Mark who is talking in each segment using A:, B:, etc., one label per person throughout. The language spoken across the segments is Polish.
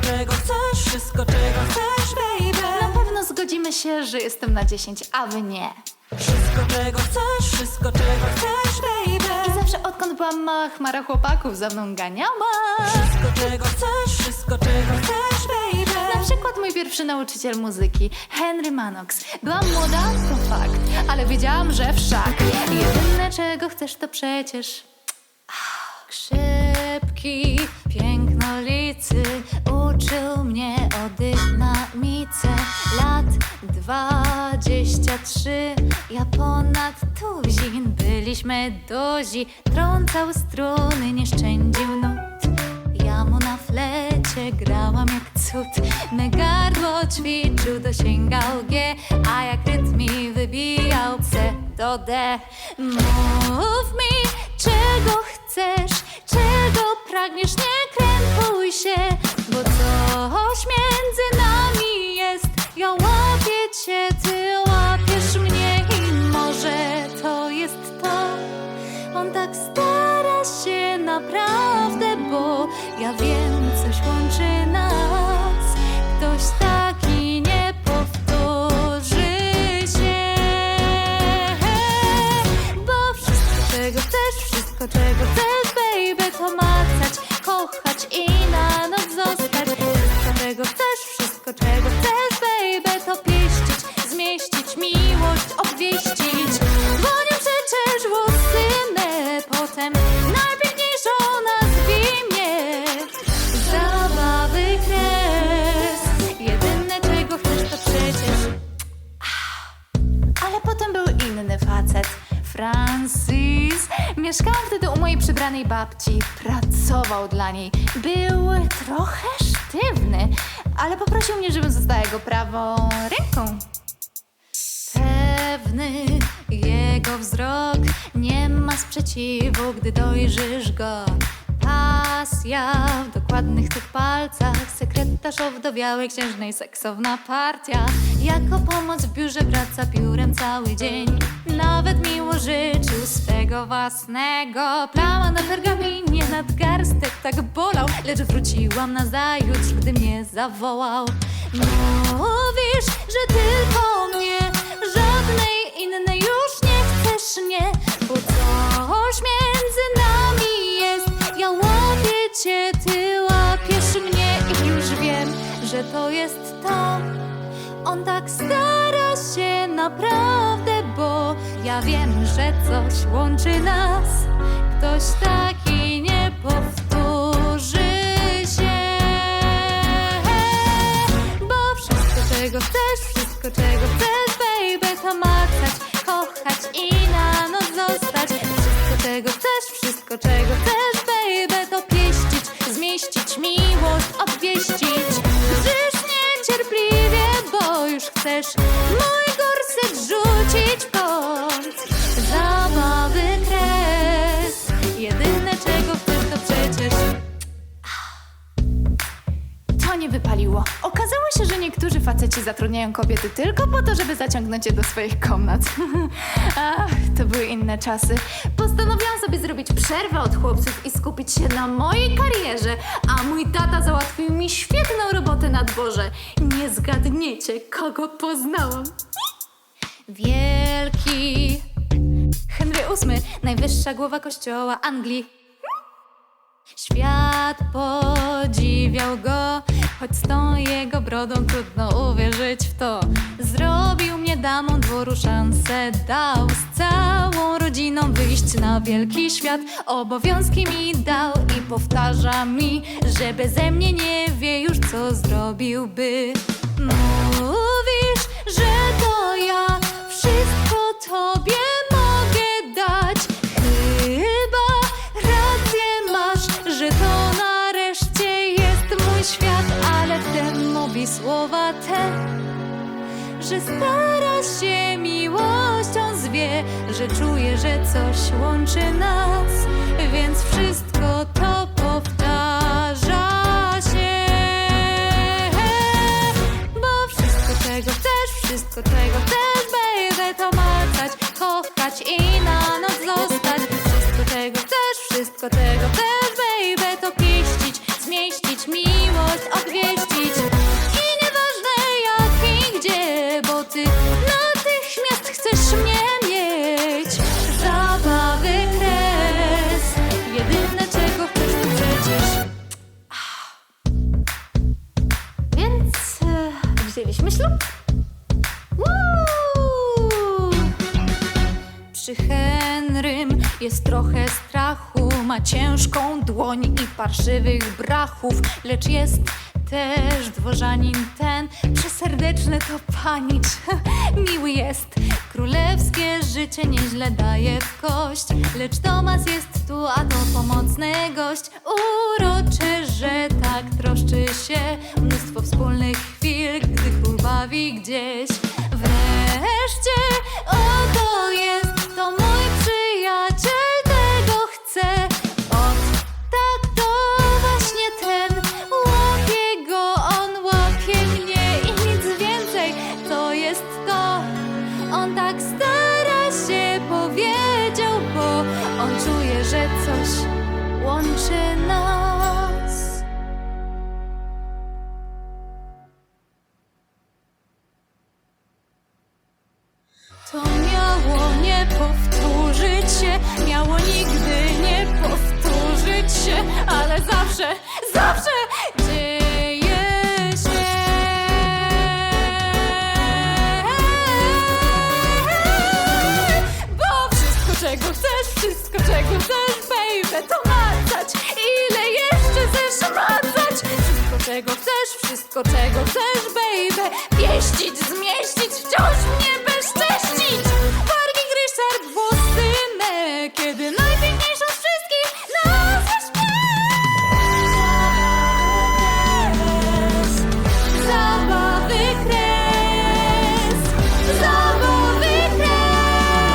A: czego chcesz, wszystko czego chcesz, baby.
B: Na pewno zgodzimy się, że jestem na 10, a wy nie.
A: Wszystko czego chcesz, wszystko czego chcesz, baby.
B: I zawsze odkąd byłam mała, chmara chłopaków za mną ganiała.
A: Wszystko czego chcesz, wszystko czego chcesz, baby.
B: Na przykład mój pierwszy nauczyciel muzyki, Henry Manox. Byłam młoda, to fakt, ale wiedziałam, że wszak. Jedyne czego chcesz to przecież szybki, pięknolicy uczył mnie o dynamice. Lat 23, ja ponad tuzin. Byliśmy duzi, trącał struny, nie szczędził nut. Ja mu na flecie grałam jak cud. Me gardło ćwiczył, dosięgał G, a jak rytm mi wybijał C do D. Mów mi, czego chcesz, czego pragniesz, nie krępuj się, bo coś między nami jest. Ja łapię cię, ty łapiesz mnie i może to jest to. On tak stara się naprawdę, bo ja wiem, coś łączy nas. Ktoś taki nie powtórzy się. Bo wszystko czego chcesz, wszystko czego chcesz, baby, to macać, kochać i na noc zostać. Wszystko czego chcesz, wszystko czego chcesz, baby, to pieścić, zmieścić, miłość obwieścić. Bo nie przeczesz włosy me, potem najpiękniejszą nazwij mnie. Zabawy kres, jedyne czego chcesz to przecież. Ale potem był inny facet, Francis. Mieszkałam wtedy u mojej przybranej babci. Pracował dla niej. Był trochę sztywny, ale poprosił mnie, żebym została jego prawą ręką. Pewny jego wzrok nie ma sprzeciwu, gdy dojrzysz go. Pasja w dokładnych tych palcach, sekretarz owdowiałej księżnej, seksowna partia. Jako pomoc w biurze praca piórem cały dzień. Nawet miło życzył swego własnego. Plama na pergaminie, nadgarstek tak bolał, lecz wróciłam nazajutrz, gdy mnie zawołał. Mówisz, że tylko mnie, żadnej innej już nie chcesz, nie, bo coś między nami jest. Ja łapię cię, ty łapiesz mnie i już wiem, że to jest to. On tak stara się naprawdę, bo ja wiem, że coś łączy nas. Ktoś taki nie powtórzy się. Bo wszystko czego chcesz, wszystko czego chcesz, baby, to macać, kochać i na noc zostać. Wszystko czego chcesz, wszystko czego chcesz, baby, to pieścić, zmieścić, miłość obwieścić. Drżysz niecierpliwie, bo już chcesz mój gorset rzucić w kąt. Zabawy kres, jedyne czego chcesz to przecież. To nie wypaliło. Okazało się, że niektórzy faceci zatrudniają kobiety tylko po to, żeby zaciągnąć je do swoich komnat. Ach, to były inne czasy. Postanowiłam sobie zrobić przerwę od chłopców i skupić się na mojej karierze, a mój tata załatwił mi świetną robotę na dworze. Nie zgadniecie, kogo poznałam. Wielki Henry VIII, najwyższa głowa kościoła Anglii. Świat podziwiał go, choć z tą jego brodą trudno uwierzyć w to. Zrobił mnie damą dworu, szansę dał z całą rodziną wyjść na wielki świat. Obowiązki mi dał i powtarza mi, że beze mnie nie wie już, co zrobiłby. Mówisz, że to ja wszystko tobie mogę dać. Chyba rację masz, że to nareszcie jest mój świat, ale wtem mówi słowa te, że stara się miłością zwie, że czuje, że coś łączy nas, więc wszystko to powtarza się. Bo wszystko czego chcesz, wszystko czego chcesz, baby, to macać, kochać i na noc zostać. Wszystko czego chcesz, wszystko czego chcesz, baby, to pieścić, zmieścić, chcesz miłość obwieścić. I nieważne jak i gdzie, bo ty natychmiast chcesz mnie mieć. Zabawy kres, jedyne czego chcesz to przecież. Więc wzięliśmy ślub. Woo! Przy Henrym jest trochę strachu, ma ciężką dłoń i parszywych brachów, lecz jest też dworzanin ten, przeserdeczny to panicz, miły jest. Królewskie życie nieźle daje w kość, lecz Tomas jest tu, a to pomocny gość. Uroczy, że tak troszczy się, mnóstwo wspólnych chwil, gdy król bawi gdzieś. Wreszcie oto jest to mój przyjaciel, tego chcę. Tak to właśnie ten, łapie go, on łapie mnie i nic więcej. To jest to, on tak stara się, powiedział, bo on czuje, że coś łączy nas. To miało nie powtórzyć się, miało nigdy nie powtórzyć się, ale zawsze, zawsze dzieje się. Bo wszystko czego chcesz, baby, to macać. Ile jeszcze chcesz macać? Wszystko czego chcesz, baby, pieścić, zmieścić, wciąż mnie bezcześcić. Wargi, gryź, serb, włosy me, kiedy najpiękniejszą z wszystkich nazwiesz mnie. Zabawy kres, zabawy kres.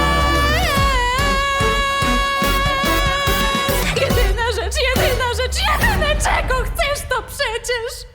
B: Jedyna rzecz, jedyne czego chcesz to przecież